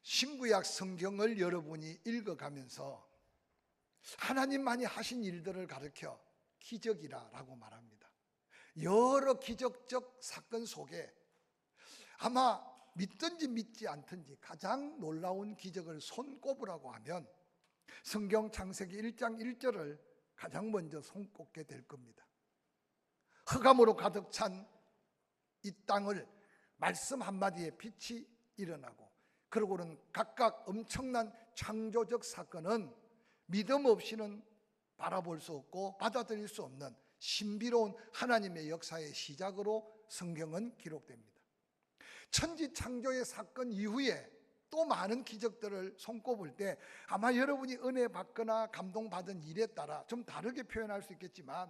신구약 성경을 여러분이 읽어가면서 하나님만이 하신 일들을 가르쳐 기적이라고 말합니다. 여러 기적적 사건 속에 아마 믿든지 믿지 않든지 가장 놀라운 기적을 손꼽으라고 하면 성경 창세기 1장 1절을 가장 먼저 손꼽게 될 겁니다. 흑암으로 가득 찬 이 땅을 말씀 한마디에 빛이 일어나고, 그러고는 각각 엄청난 창조적 사건은 믿음 없이는 바라볼 수 없고 받아들일 수 없는 신비로운 하나님의 역사의 시작으로 성경은 기록됩니다. 천지 창조의 사건 이후에 또 많은 기적들을 손꼽을 때 아마 여러분이 은혜 받거나 감동받은 일에 따라 좀 다르게 표현할 수 있겠지만,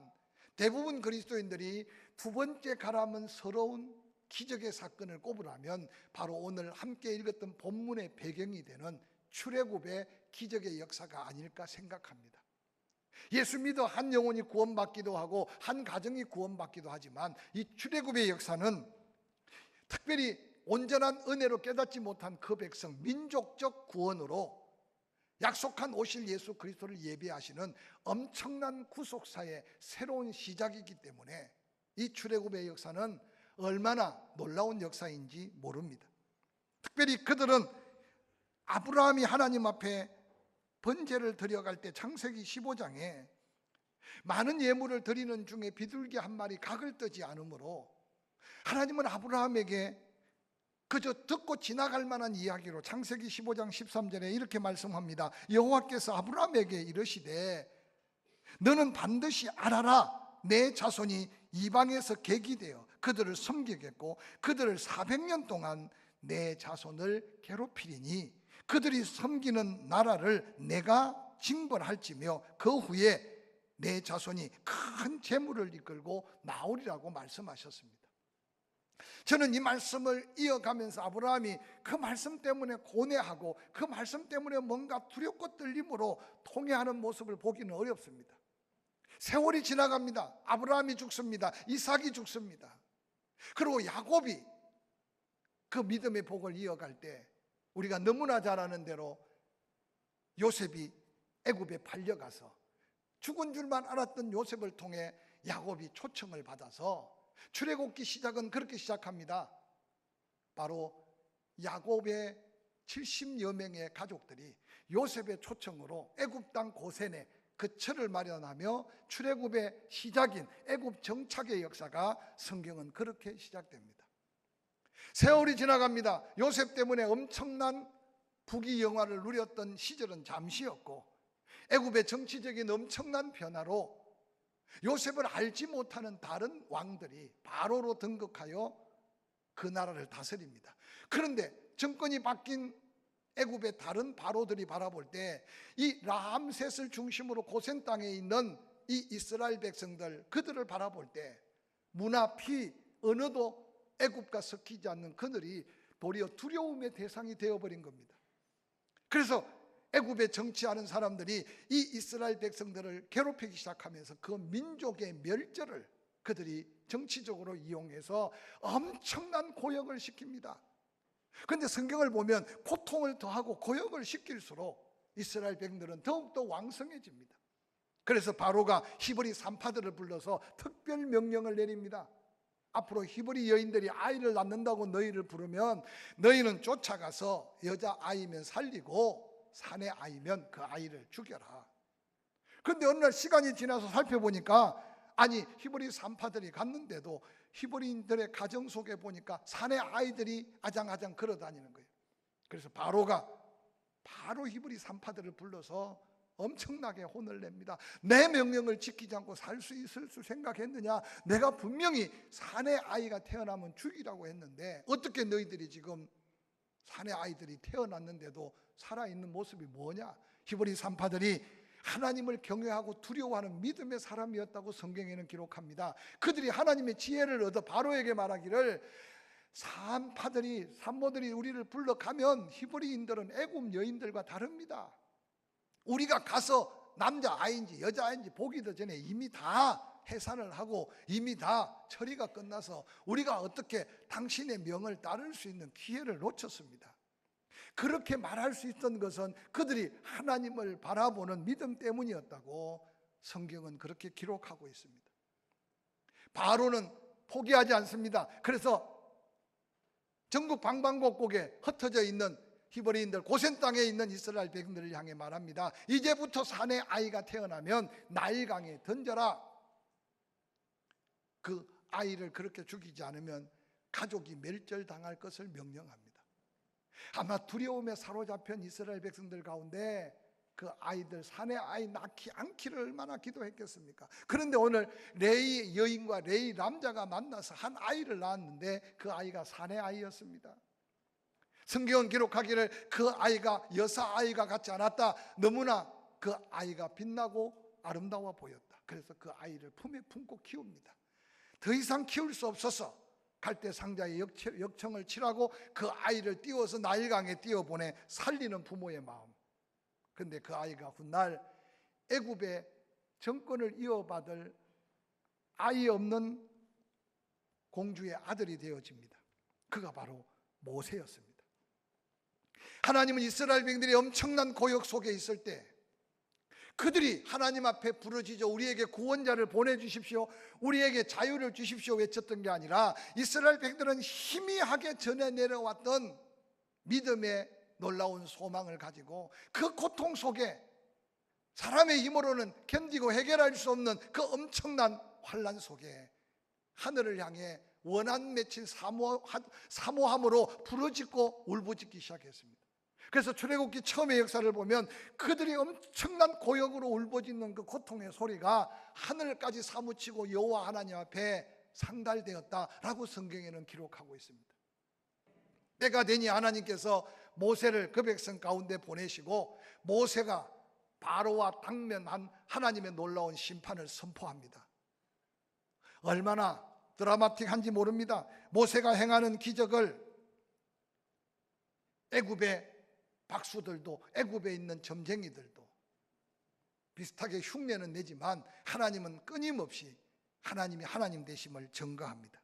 대부분 그리스도인들이 두 번째 가라면 서러운 기적의 사건을 꼽으라면 바로 오늘 함께 읽었던 본문의 배경이 되는 출애굽의 기적의 역사가 아닐까 생각합니다. 예수 믿어 한 영혼이 구원받기도 하고 한 가정이 구원받기도 하지만 이 출애굽의 역사는 특별히 온전한 은혜로 깨닫지 못한 그 백성 민족적 구원으로 약속한 오실 예수 그리스도를 예비하시는 엄청난 구속사의 새로운 시작이기 때문에 이 출애굽의 역사는 얼마나 놀라운 역사인지 모릅니다. 특별히 그들은 아브라함이 하나님 앞에 번제를 드려갈 때 창세기 15장에 많은 예물을 드리는 중에 비둘기 한 마리 각을 뜨지 않으므로 하나님은 아브라함에게 그저 듣고 지나갈 만한 이야기로 창세기 15장 13절에 이렇게 말씀합니다. 여호와께서 아브라함에게 이르시되 너는 반드시 알아라, 내 자손이 이방에서 객이 되어 그들을 섬기겠고 그들을 400년 동안 내 자손을 괴롭히리니 그들이 섬기는 나라를 내가 징벌할지며 그 후에 내 자손이 큰 재물을 이끌고 나오리라고 말씀하셨습니다. 저는 이 말씀을 이어가면서 아브라함이 그 말씀 때문에 고뇌하고 그 말씀 때문에 뭔가 두렵고 떨림으로 통회하는 모습을 보기는 어렵습니다. 세월이 지나갑니다. 아브라함이 죽습니다. 이삭이 죽습니다. 그리고 야곱이 그 믿음의 복을 이어갈 때 우리가 너무나 잘 아는 대로 요셉이 애굽에 팔려가서 죽은 줄만 알았던 요셉을 통해 야곱이 초청을 받아서 출애굽기 시작은 그렇게 시작합니다. 바로 야곱의 70여 명의 가족들이 요셉의 초청으로 애굽 땅 고센에 거처를 마련하며 출애굽의 시작인 애굽 정착의 역사가 성경은 그렇게 시작됩니다. 세월이 지나갑니다. 요셉 때문에 엄청난 부귀영화를 누렸던 시절은 잠시였고 애굽의 정치적인 엄청난 변화로 요셉을 알지 못하는 다른 왕들이 바로로 등극하여 그 나라를 다스립니다. 그런데 정권이 바뀐 애굽의 다른 바로들이 바라볼 때 이 라암셋을 중심으로 고센 땅에 있는 이 이스라엘 백성들, 그들을 바라볼 때 문화, 피, 언어도 애굽과 섞이지 않는 그들이 도리어 두려움의 대상이 되어버린 겁니다. 그래서 애굽에 정치하는 사람들이 이 이스라엘 백성들을 괴롭히기 시작하면서 그 민족의 멸절을 그들이 정치적으로 이용해서 엄청난 고역을 시킵니다. 그런데 성경을 보면 고통을 더하고 고역을 시킬수록 이스라엘 백성들은 더욱더 왕성해집니다. 그래서 바로가 히브리 산파들을 불러서 특별 명령을 내립니다. 앞으로 히브리 여인들이 아이를 낳는다고 너희를 부르면 너희는 쫓아가서 여자아이면 살리고 사내 아이면 그 아이를 죽여라. 그런데 어느 날 시간이 지나서 살펴보니까 아니 히브리 산파들이 갔는데도 히브리인들의 가정 속에 보니까 사내 아이들이 아장아장 걸어다니는 거예요. 그래서 바로가 바로 히브리 산파들을 불러서 엄청나게 혼을 냅니다. 내 명령을 지키지 않고 살 수 있을 수 생각했느냐? 내가 분명히 사내 아이가 태어나면 죽이라고 했는데 어떻게 너희들이 지금 사내 아이들이 태어났는데도 살아있는 모습이 뭐냐? 히브리 산파들이 하나님을 경외하고 두려워하는 믿음의 사람이었다고 성경에는 기록합니다. 그들이 하나님의 지혜를 얻어 바로에게 말하기를 산모들이 우리를 불러가면 히브리인들은 애굽 여인들과 다릅니다. 우리가 가서 남자아이인지 여자아이인지 보기도 전에 이미 다 해산을 하고 이미 다 처리가 끝나서 우리가 어떻게 당신의 명을 따를 수 있는 기회를 놓쳤습니다. 그렇게 말할 수 있던 것은 그들이 하나님을 바라보는 믿음 때문이었다고 성경은 그렇게 기록하고 있습니다. 바로는 포기하지 않습니다. 그래서 전국 방방곡곡에 흩어져 있는 히브리인들, 고센 땅에 있는 이스라엘 백성들을 향해 말합니다. 이제부터 사내 아이가 태어나면 나일강에 던져라. 그 아이를 그렇게 죽이지 않으면 가족이 멸절당할 것을 명령합니다. 아마 두려움에 사로잡힌 이스라엘 백성들 가운데 그 아이들, 사내 아이 낳지 않기를 얼마나 기도했겠습니까? 그런데 오늘 레이 여인과 레이 남자가 만나서 한 아이를 낳았는데 그 아이가 사내 아이였습니다. 성경은 기록하기를 그 아이가 여사 아이가 같지 않았다. 너무나 그 아이가 빛나고 아름다워 보였다. 그래서 그 아이를 품에 품고 키웁니다. 더 이상 키울 수 없어서 갈대 상자에 역청을 칠하고 그 아이를 띄워서 나일강에 띄워보내 살리는 부모의 마음. 그런데 그 아이가 훗날 애굽의 정권을 이어받을 아이 없는 공주의 아들이 되어집니다. 그가 바로 모세였습니다. 하나님은 이스라엘 백성들이 엄청난 고역 속에 있을 때 그들이 하나님 앞에 부르짖어 우리에게 구원자를 보내주십시오, 우리에게 자유를 주십시오 외쳤던 게 아니라 이스라엘 백성들은 희미하게 전해 내려왔던 믿음의 놀라운 소망을 가지고 그 고통 속에 사람의 힘으로는 견디고 해결할 수 없는 그 엄청난 환난 속에 하늘을 향해 원한 맺힌 사모함으로 부르짖고 울부짖기 시작했습니다. 그래서 출애굽기 처음의 역사를 보면 그들이 엄청난 고역으로 울부짖는 그 고통의 소리가 하늘까지 사무치고 여호와 하나님 앞에 상달되었다라고 성경에는 기록하고 있습니다. 때가 되니 하나님께서 모세를 그 백성 가운데 보내시고 모세가 바로와 당면한 하나님의 놀라운 심판을 선포합니다. 얼마나 드라마틱한지 모릅니다. 모세가 행하는 기적을 애굽의 박수들도 애굽에 있는 점쟁이들도 비슷하게 흉내는 내지만 하나님은 끊임없이 하나님이 하나님 되심을 증거합니다.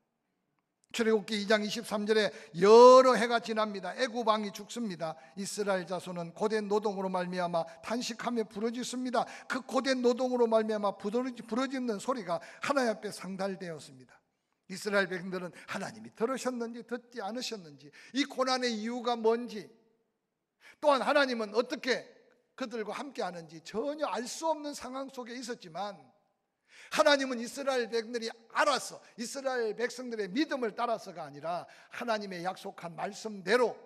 출애굽기 2장 23절에 여러 해가 지납니다. 애굽 왕이 죽습니다. 이스라엘 자손은 고된 노동으로 말미암아 탄식하며 부르짖습니다. 그 고된 노동으로 말미암아 부르짖는 소리가 하나님 앞에 상달되었습니다. 이스라엘 백성들은 하나님이 들으셨는지 듣지 않으셨는지, 이 고난의 이유가 뭔지, 또한 하나님은 어떻게 그들과 함께 하는지 전혀 알 수 없는 상황 속에 있었지만 하나님은 이스라엘 백성들이 알아서 이스라엘 백성들의 믿음을 따라서가 아니라 하나님의 약속한 말씀대로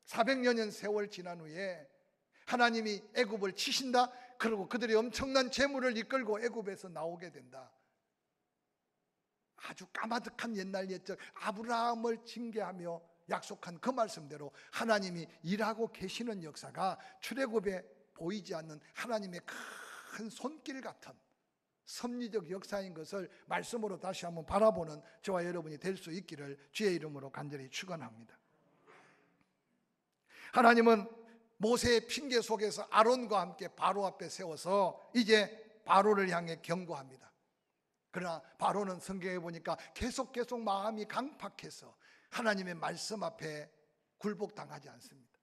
400여년 세월 지난 후에 하나님이 애굽을 치신다. 그리고 그들이 엄청난 재물을 이끌고 애굽에서 나오게 된다. 아주 까마득한 옛날 옛적 아브라함을 징계하며 약속한 그 말씀대로 하나님이 일하고 계시는 역사가 출애굽에 보이지 않는 하나님의 큰 손길 같은 섭리적 역사인 것을 말씀으로 다시 한번 바라보는 저와 여러분이 될 수 있기를 주의 이름으로 간절히 축원합니다. 하나님은 모세의 핑계 속에서 아론과 함께 바로 앞에 세워서 이제 바로를 향해 경고합니다. 그러나 바로는 성경에 보니까 계속 마음이 강팍해서 하나님의 말씀 앞에 굴복당하지 않습니다.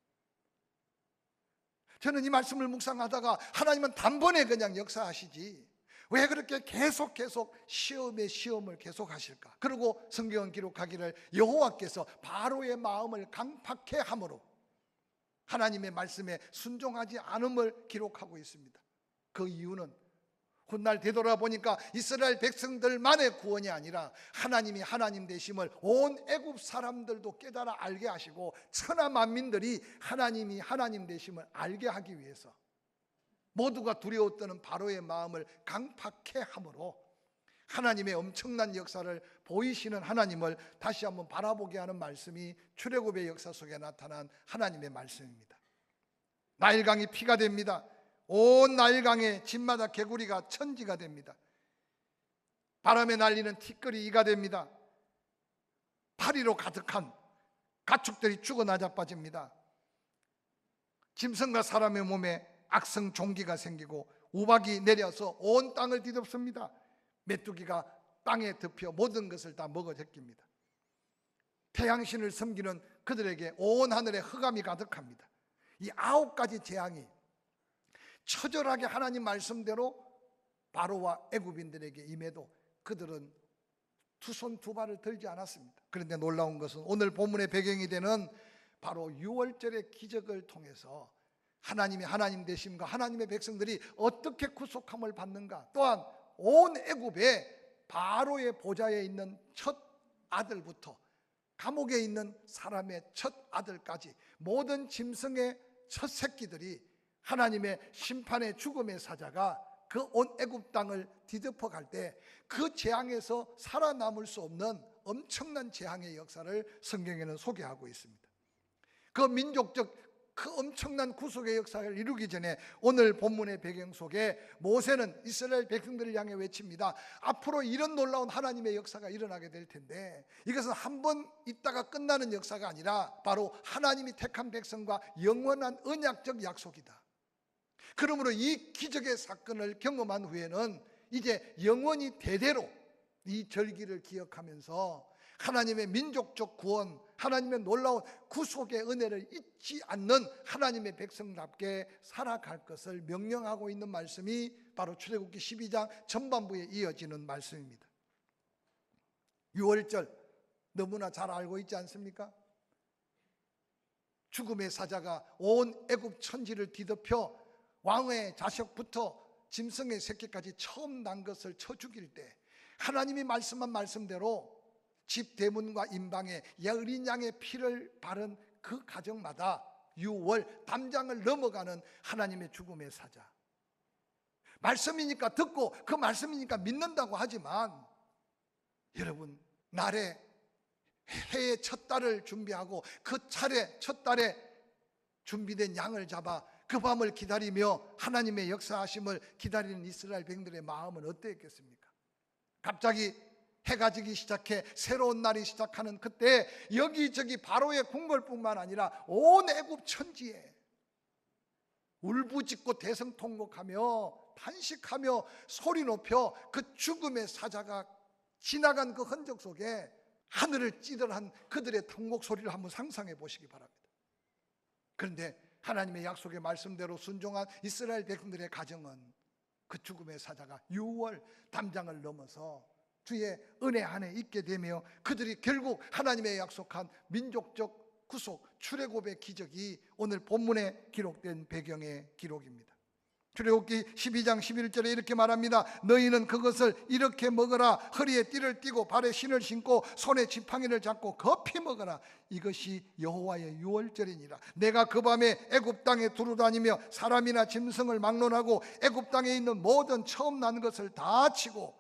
저는 이 말씀을 묵상하다가 하나님은 단번에 그냥 역사하시지 왜 그렇게 계속 시험에 시험을 계속 하실까? 그리고 성경은 기록하기를 여호와께서 바로의 마음을 강팍해 함으로 하나님의 말씀에 순종하지 않음을 기록하고 있습니다. 그 이유는 훗날 되돌아보니까 이스라엘 백성들만의 구원이 아니라 하나님이 하나님 되심을 온 애굽 사람들도 깨달아 알게 하시고 천하 만민들이 하나님이 하나님 되심을 알게 하기 위해서 모두가 두려워 떠는 바로의 마음을 강팍해 함으로 하나님의 엄청난 역사를 보이시는 하나님을 다시 한번 바라보게 하는 말씀이 출애굽의 역사 속에 나타난 하나님의 말씀입니다. 나일강이 피가 됩니다. 온 나일강의 집마다 개구리가 천지가 됩니다. 바람에 날리는 티끌이 이가 됩니다. 파리로 가득한 가축들이 죽어 나자빠집니다. 짐승과 사람의 몸에 악성 종기가 생기고 우박이 내려서 온 땅을 뒤덮습니다. 메뚜기가 땅에 덮여 모든 것을 다 먹어 제낍니다. 태양신을 섬기는 그들에게 온 하늘에 흑암이 가득합니다. 이 9가지 재앙이 처절하게 하나님 말씀대로 바로와 애굽인들에게 임해도 그들은 두 손 두 발을 들지 않았습니다. 그런데 놀라운 것은 오늘 본문의 배경이 되는 바로 유월절의 기적을 통해서 하나님이 하나님 되심과 하나님의 백성들이 어떻게 구속함을 받는가, 또한 온 애굽에 바로의 보좌에 있는 첫 아들부터 감옥에 있는 사람의 첫 아들까지 모든 짐승의 첫 새끼들이 하나님의 심판의 죽음의 사자가 그 온 애굽 땅을 뒤덮어 갈 때 그 재앙에서 살아남을 수 없는 엄청난 재앙의 역사를 성경에는 소개하고 있습니다. 그 민족적 그 엄청난 구속의 역사를 이루기 전에 오늘 본문의 배경 속에 모세는 이스라엘 백성들을 향해 외칩니다. 앞으로 이런 놀라운 하나님의 역사가 일어나게 될 텐데 이것은 한 번 있다가 끝나는 역사가 아니라 바로 하나님이 택한 백성과 영원한 언약적 약속이다. 그러므로 이 기적의 사건을 경험한 후에는 이제 영원히 대대로 이 절기를 기억하면서 하나님의 민족적 구원, 하나님의 놀라운 구속의 은혜를 잊지 않는 하나님의 백성답게 살아갈 것을 명령하고 있는 말씀이 바로 출애굽기 12장 전반부에 이어지는 말씀입니다. 유월절 너무나 잘 알고 있지 않습니까? 죽음의 사자가 온 애굽 천지를 뒤덮여 왕의 자식부터 짐승의 새끼까지 처음 난 것을 쳐 죽일 때 하나님이 말씀한 말씀대로 집 대문과 임방에 어린 양의 피를 바른 그 가정마다 유월 담장을 넘어가는 하나님의 죽음의 사자. 말씀이니까 듣고 그 말씀이니까 믿는다고 하지만 여러분, 날에 해의 첫 달을 준비하고 그 차례 첫 달에 준비된 양을 잡아 그 밤을 기다리며 하나님의 역사하심을 기다리는 이스라엘 백성들의 마음은 어땠겠습니까? 갑자기 해가 지기 시작해 새로운 날이 시작하는 그때 여기저기 바로의 궁궐뿐만 아니라 온 애굽 천지에 울부짖고 대성통곡하며 탄식하며 소리 높여 그 죽음의 사자가 지나간 그 흔적 속에 하늘을 찌들한 그들의 통곡 소리를 한번 상상해 보시기 바랍니다. 그런데 하나님의 약속의 말씀대로 순종한 이스라엘 백성들의 가정은 그 죽음의 사자가 유월 담장을 넘어서 주의 은혜 안에 있게 되며 그들이 결국 하나님의 약속한 민족적 구속 출애굽의 기적이 오늘 본문에 기록된 배경의 기록입니다. 출애굽기 12장 11절에 이렇게 말합니다. 너희는 그것을 이렇게 먹어라. 허리에 띠를 띠고 발에 신을 신고 손에 지팡이를 잡고 급히 먹어라. 이것이 여호와의 유월절이니라. 내가 그 밤에 애굽 땅에 두루다니며 사람이나 짐승을 막론하고 애굽 땅에 있는 모든 처음 난 것을 다 치고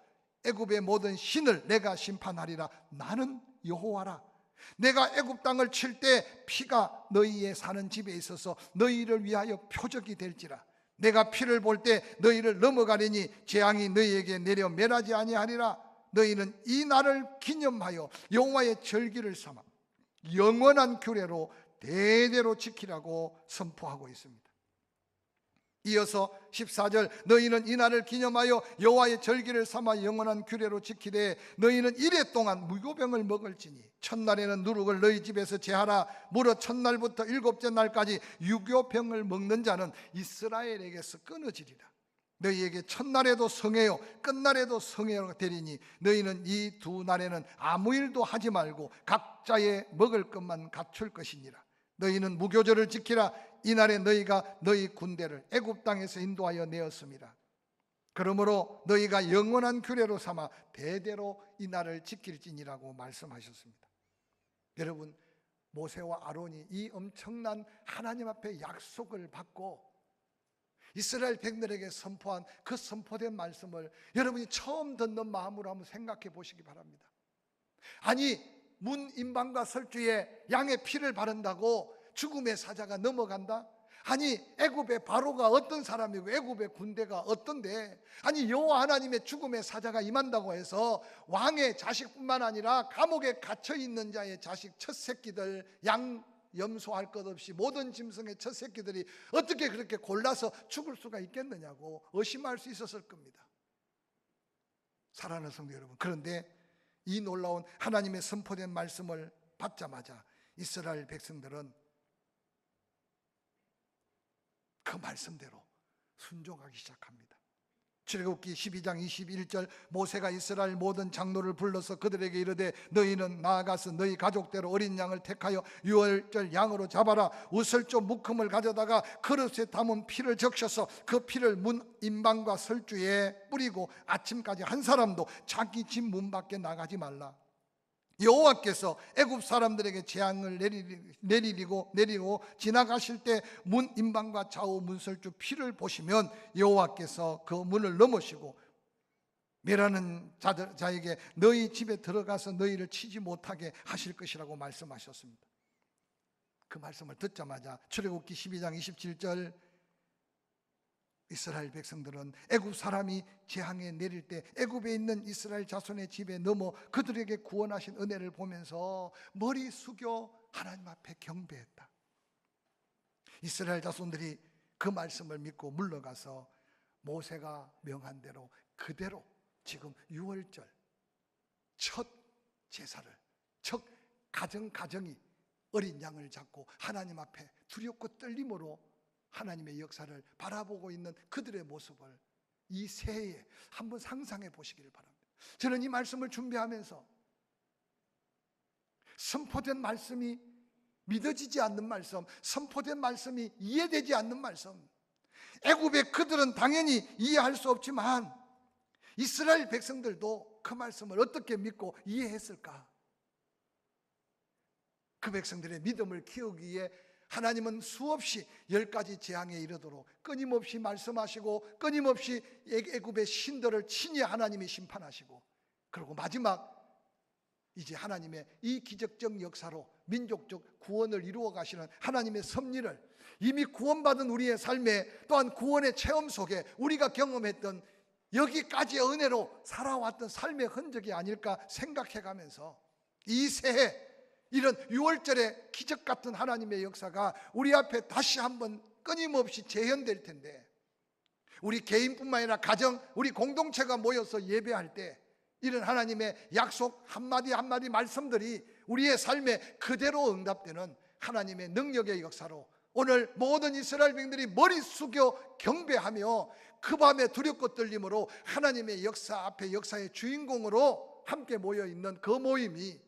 애굽의 모든 신을 내가 심판하리라. 나는 여호와라. 내가 애굽 땅을 칠 때 피가 너희의 사는 집에 있어서 너희를 위하여 표적이 될지라. 내가 피를 볼 때 너희를 넘어가리니 재앙이 너희에게 내려 멸하지 아니하리라. 너희는 이 날을 기념하여 여호와의 절기를 삼아 영원한 규례로 대대로 지키라고 선포하고 있습니다. 이어서 14절 너희는 이 날을 기념하여 여호와의 절기를 삼아 영원한 규례로 지키되 너희는 이래 동안 무교병을 먹을지니 첫날에는 누룩을 너희 집에서 제하라. 무릇 첫날부터 일곱째 날까지 유교병을 먹는 자는 이스라엘에게서 끊어지리라. 너희에게 첫날에도 성회요 끝날에도 성회가 되리니 너희는 이 두 날에는 아무 일도 하지 말고 각자의 먹을 것만 갖출 것이니라. 너희는 무교절을 지키라. 이날에 너희가 너희 군대를 애굽 땅에서 인도하여 내었습니다. 그러므로 너희가 영원한 규례로 삼아 대대로 이 날을 지킬지니라고 말씀하셨습니다. 여러분, 모세와 아론이 이 엄청난 하나님 앞에 약속을 받고 이스라엘 백성들에게 선포한 그 선포된 말씀을 여러분이 처음 듣는 마음으로 한번 생각해 보시기 바랍니다. 아니, 문 임방과 설주에 양의 피를 바른다고 죽음의 사자가 넘어간다? 아니 애굽의 바로가 어떤 사람이고 애굽의 군대가 어떤데, 아니 여호와 하나님의 죽음의 사자가 임한다고 해서 왕의 자식뿐만 아니라 감옥에 갇혀 있는 자의 자식 첫 새끼들, 양 염소할 것 없이 모든 짐승의 첫 새끼들이 어떻게 그렇게 골라서 죽을 수가 있겠느냐고 의심할 수 있었을 겁니다. 사랑하는 성도 여러분, 그런데 이 놀라운 하나님의 선포된 말씀을 받자마자 이스라엘 백성들은 그 말씀대로 순종하기 시작합니다. 출애굽기 12장 21절, 모세가 이스라엘 모든 장로를 불러서 그들에게 이르되 너희는 나아가서 너희 가족대로 어린 양을 택하여 유월절 양으로 잡아라. 우슬조 묶음을 가져다가 그릇에 담은 피를 적셔서 그 피를 문 임방과 설주에 뿌리고 아침까지 한 사람도 자기 집 문 밖에 나가지 말라. 여호와께서 애굽 사람들에게 재앙을 내리고 지나가실 때 문 임방과 좌우 문설주 피를 보시면 여호와께서 그 문을 넘으시고 멸하는 자에게 너희 집에 들어가서 너희를 치지 못하게 하실 것이라고 말씀하셨습니다. 그 말씀을 듣자마자 출애굽기 12장 27절, 이스라엘 백성들은 애굽 사람이 재앙에 내릴 때 애굽에 있는 이스라엘 자손의 집에 넘어 그들에게 구원하신 은혜를 보면서 머리 숙여 하나님 앞에 경배했다. 이스라엘 자손들이 그 말씀을 믿고 물러가서 모세가 명한 대로 그대로 지금 유월절 첫 제사를, 첫 가정이 어린 양을 잡고 하나님 앞에 두렵고 떨림으로 하나님의 역사를 바라보고 있는 그들의 모습을 이 새해에 한번 상상해 보시기를 바랍니다. 저는 이 말씀을 준비하면서 선포된 말씀이 믿어지지 않는 말씀, 선포된 말씀이 이해되지 않는 말씀, 애굽의 그들은 당연히 이해할 수 없지만 이스라엘 백성들도 그 말씀을 어떻게 믿고 이해했을까? 그 백성들의 믿음을 키우기 위해 하나님은 수없이 10가지 재앙에 이르도록 끊임없이 말씀하시고 끊임없이 애굽의 신들을 친히 하나님이 심판하시고, 그리고 마지막 이제 하나님의 이 기적적 역사로 민족적 구원을 이루어 가시는 하나님의 섭리를 이미 구원받은 우리의 삶에, 또한 구원의 체험 속에 우리가 경험했던 여기까지의 은혜로 살아왔던 삶의 흔적이 아닐까 생각해 가면서 이 새해 이런 6월절의 기적 같은 하나님의 역사가 우리 앞에 다시 한번 끊임없이 재현될 텐데, 우리 개인뿐만 아니라 가정, 우리 공동체가 모여서 예배할 때 이런 하나님의 약속 한마디 한마디 말씀들이 우리의 삶에 그대로 응답되는 하나님의 능력의 역사로 오늘 모든 이스라엘 백성들이 머리 숙여 경배하며 그 밤에 두렵고 떨림으로 하나님의 역사 앞에 역사의 주인공으로 함께 모여있는 그 모임이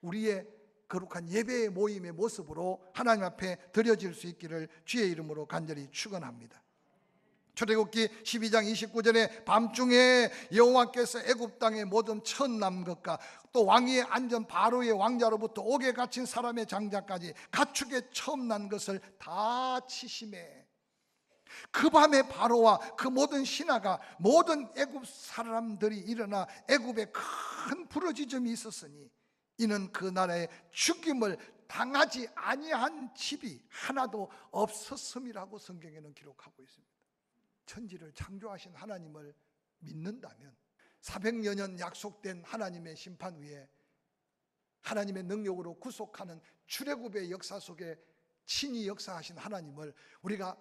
우리의 거룩한 예배의 모임의 모습으로 하나님 앞에 드려질 수 있기를 주의 이름으로 간절히 축원합니다. 출애굽기 12장 29절에 밤중에 여호와께서 애굽 땅의 모든 첫남 것과 또 왕위에 앉은 바로의 왕자로부터 옥에 갇힌 사람의 장자까지 가축에 처음 난 것을 다 치심해. 그 밤에 바로와 그 모든 신하가 모든 애굽 사람들이 일어나 애굽에 큰 부르짖음이 있었으니 이는 그 나라에 죽임을 당하지 아니한 집이 하나도 없었음이라고 성경에는 기록하고 있습니다. 천지를 창조하신 하나님을 믿는다면 400여 년 약속된 하나님의 심판 위에 하나님의 능력으로 구속하는 출애굽의 역사 속에 친히 역사하신 하나님을 우리가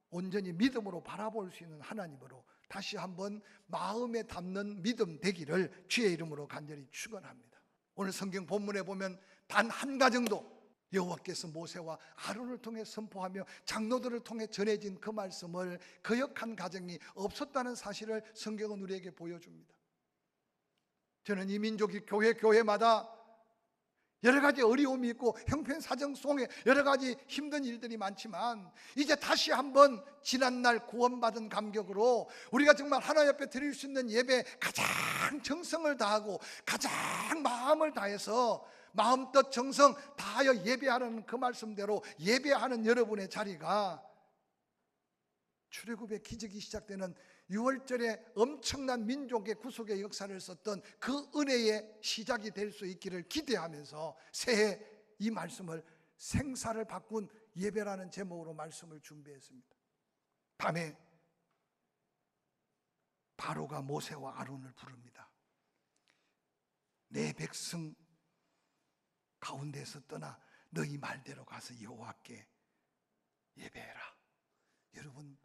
온전히 믿음으로 바라볼 수 있는 하나님으로 다시 한번 마음에 담는 믿음 되기를 주의 이름으로 간절히 축원합니다. 오늘 성경 본문에 보면 단 한 가정도 여호와께서 모세와 아론을 통해 선포하며 장로들을 통해 전해진 그 말씀을 거역한 가정이 없었다는 사실을 성경은 우리에게 보여줍니다. 저는 이 민족이 교회마다 여러 가지 어려움이 있고 형편사정 속에 여러 가지 힘든 일들이 많지만 이제 다시 한번 지난날 구원받은 감격으로 우리가 정말 하나님 앞에 드릴 수 있는 예배 가장 정성을 다하고 가장 마음을 다해서 마음 뜻 정성 다하여 예배하는 그 말씀대로 예배하는 여러분의 자리가 출애굽의 기적이 시작되는 6월절에 엄청난 민족의 구속의 역사를 썼던 그 은혜의 시작이 될 수 있기를 기대하면서 새해 이 말씀을 생사를 바꾼 예배라는 제목으로 말씀을 준비했습니다. 밤에 바로가 모세와 아론을 부릅니다. 내 백성 가운데서 떠나 너희 말대로 가서 여호와께 예배해라. 여러분,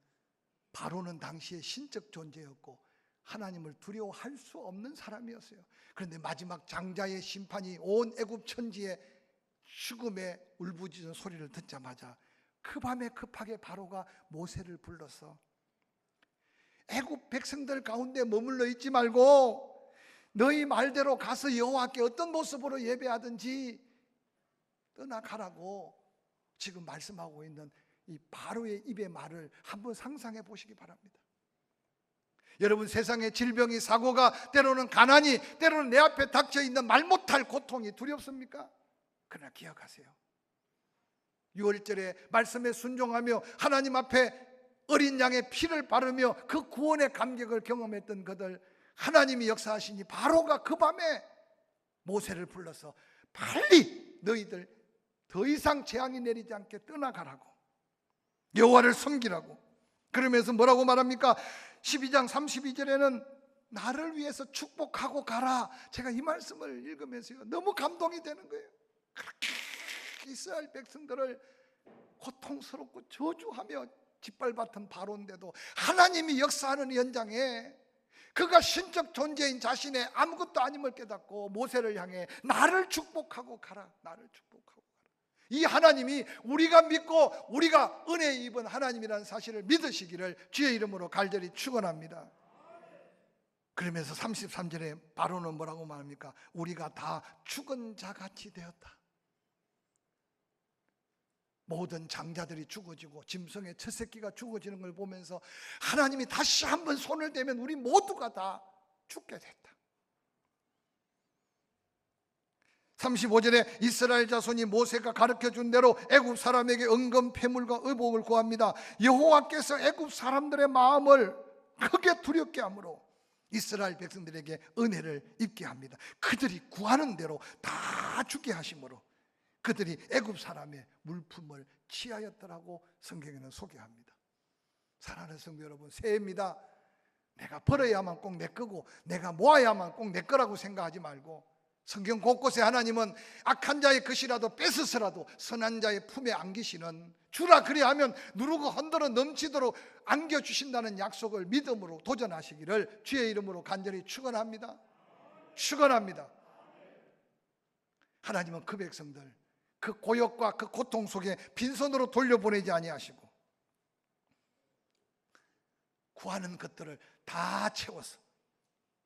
바로는 당시에 신적 존재였고 하나님을 두려워할 수 없는 사람이었어요. 그런데 마지막 장자의 심판이 온 애굽 천지에 죽음의 울부짖은 소리를 듣자마자 그 밤에 급하게 바로가 모세를 불러서 애굽 백성들 가운데 머물러 있지 말고 너희 말대로 가서 여호와께 어떤 모습으로 예배하든지 떠나가라고 지금 말씀하고 있는 이 바로의 입의 말을 한번 상상해 보시기 바랍니다. 여러분, 세상에 질병이, 사고가, 때로는 가난이, 때로는 내 앞에 닥쳐 있는 말 못할 고통이 두렵습니까? 그러나 기억하세요. 6월절에 말씀에 순종하며 하나님 앞에 어린 양의 피를 바르며 그 구원의 감격을 경험했던 그들, 하나님이 역사하시니 바로가 그 밤에 모세를 불러서 빨리 너희들 더 이상 재앙이 내리지 않게 떠나가라고, 여호와를 섬기라고. 그러면서 뭐라고 말합니까? 12장 32절에는 나를 위해서 축복하고 가라. 제가 이 말씀을 읽으면서요, 너무 감동이 되는 거예요. 그렇게 이스라엘 백성들을 고통스럽고 저주하며 짓밟았던 바로인데도 하나님이 역사하는 현장에 그가 신적 존재인 자신의 아무것도 아님을 깨닫고 모세를 향해 나를 축복하고 가라, 나를 축복하고 가라. 이 하나님이 우리가 믿고 우리가 은혜 입은 하나님이라는 사실을 믿으시기를 주의 이름으로 간절히 축원합니다. 그러면서 33절에 바로는 뭐라고 말합니까? 우리가 다 죽은 자같이 되었다. 모든 장자들이 죽어지고 짐승의 첫 새끼가 죽어지는 걸 보면서 하나님이 다시 한번 손을 대면 우리 모두가 다 죽게 됐다. 35절에 이스라엘 자손이 모세가 가르쳐준 대로 애굽 사람에게 은금, 패물과 의복을 구합니다. 여호와께서 애굽 사람들의 마음을 크게 두렵게 하므로 이스라엘 백성들에게 은혜를 입게 합니다. 그들이 구하는 대로 다 주게 하심으로 그들이 애굽 사람의 물품을 취하였더라고 성경에는 소개합니다. 사랑하는 성도 여러분, 새해입니다. 내가 벌어야만 꼭 내 거고 내가 모아야만 꼭 내 거라고 생각하지 말고 성경 곳곳에 하나님은 악한 자의 것이라도 뺏어서라도 선한 자의 품에 안기시는, 주라 그리하면 누르고 흔들어 넘치도록 안겨주신다는 약속을 믿음으로 도전하시기를 주의 이름으로 간절히 축원합니다. 축원합니다. 하나님은 그 백성들 그 고역과 그 고통 속에 빈손으로 돌려보내지 아니하시고 구하는 것들을 다 채워서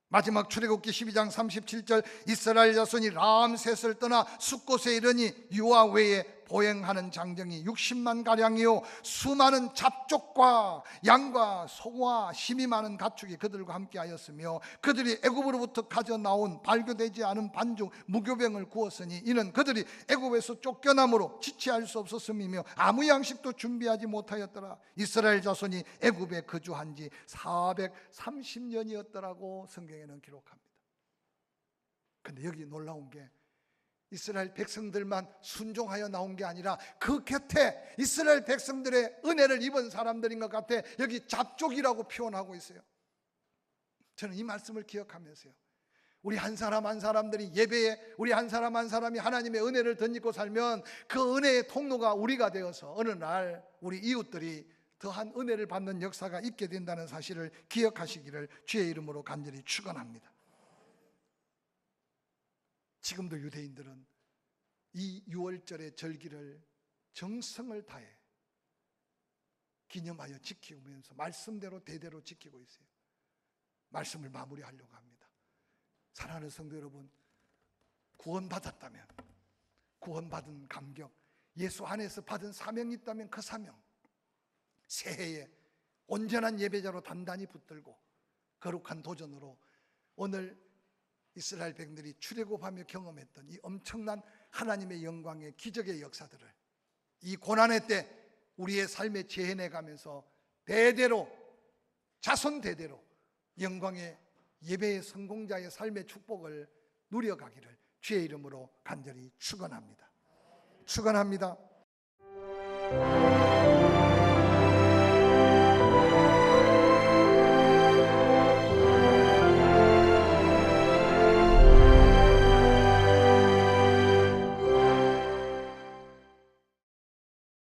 마지막 출애굽기 12장 37절 이스라엘 자손이 람셋을 떠나 숫곳에 이르니 유아 외에 보행하는 장정이 60만 가량이요 수많은 잡족과 양과 소와 힘이 많은 가축이 그들과 함께 하였으며 그들이 애굽으로부터 가져 나온 발교되지 않은 반죽 무교병을 구웠으니 이는 그들이 애굽에서 쫓겨남으로 지체할 수 없었음이며 아무 양식도 준비하지 못하였더라. 이스라엘 자손이 애굽에 거주한 지 430년이었더라고 성경에는 기록합니다. 근데 여기 놀라운 게 이스라엘 백성들만 순종하여 나온 게 아니라 그 곁에 이스라엘 백성들의 은혜를 입은 사람들인 것 같아 여기 잡족이라고 표현하고 있어요. 저는 이 말씀을 기억하면서요, 우리 한 사람 한 사람들이 예배에 우리 한 사람 한 사람이 하나님의 은혜를 덧입고 살면 그 은혜의 통로가 우리가 되어서 어느 날 우리 이웃들이 더한 은혜를 받는 역사가 있게 된다는 사실을 기억하시기를 주의 이름으로 간절히 축원합니다. 지금도 유대인들은 이 6월절의 절기를 정성을 다해 기념하여 지키면서 말씀대로 대대로 지키고 있어요. 말씀을 마무리하려고 합니다. 사랑하는 성도 여러분, 구원받았다면 구원받은 감격, 예수 안에서 받은 사명이 있다면 그 사명, 새해에 온전한 예배자로 단단히 붙들고 거룩한 도전으로 오늘 이스라엘 백성들이 출애굽하며 경험했던 이 엄청난 하나님의 영광의 기적의 역사들을 이 고난의 때 우리의 삶에 재현해 가면서 대대로 자손 대대로 영광의 예배의 성공자의 삶의 축복을 누려가기를 주의 이름으로 간절히 축원합니다. 축원합니다.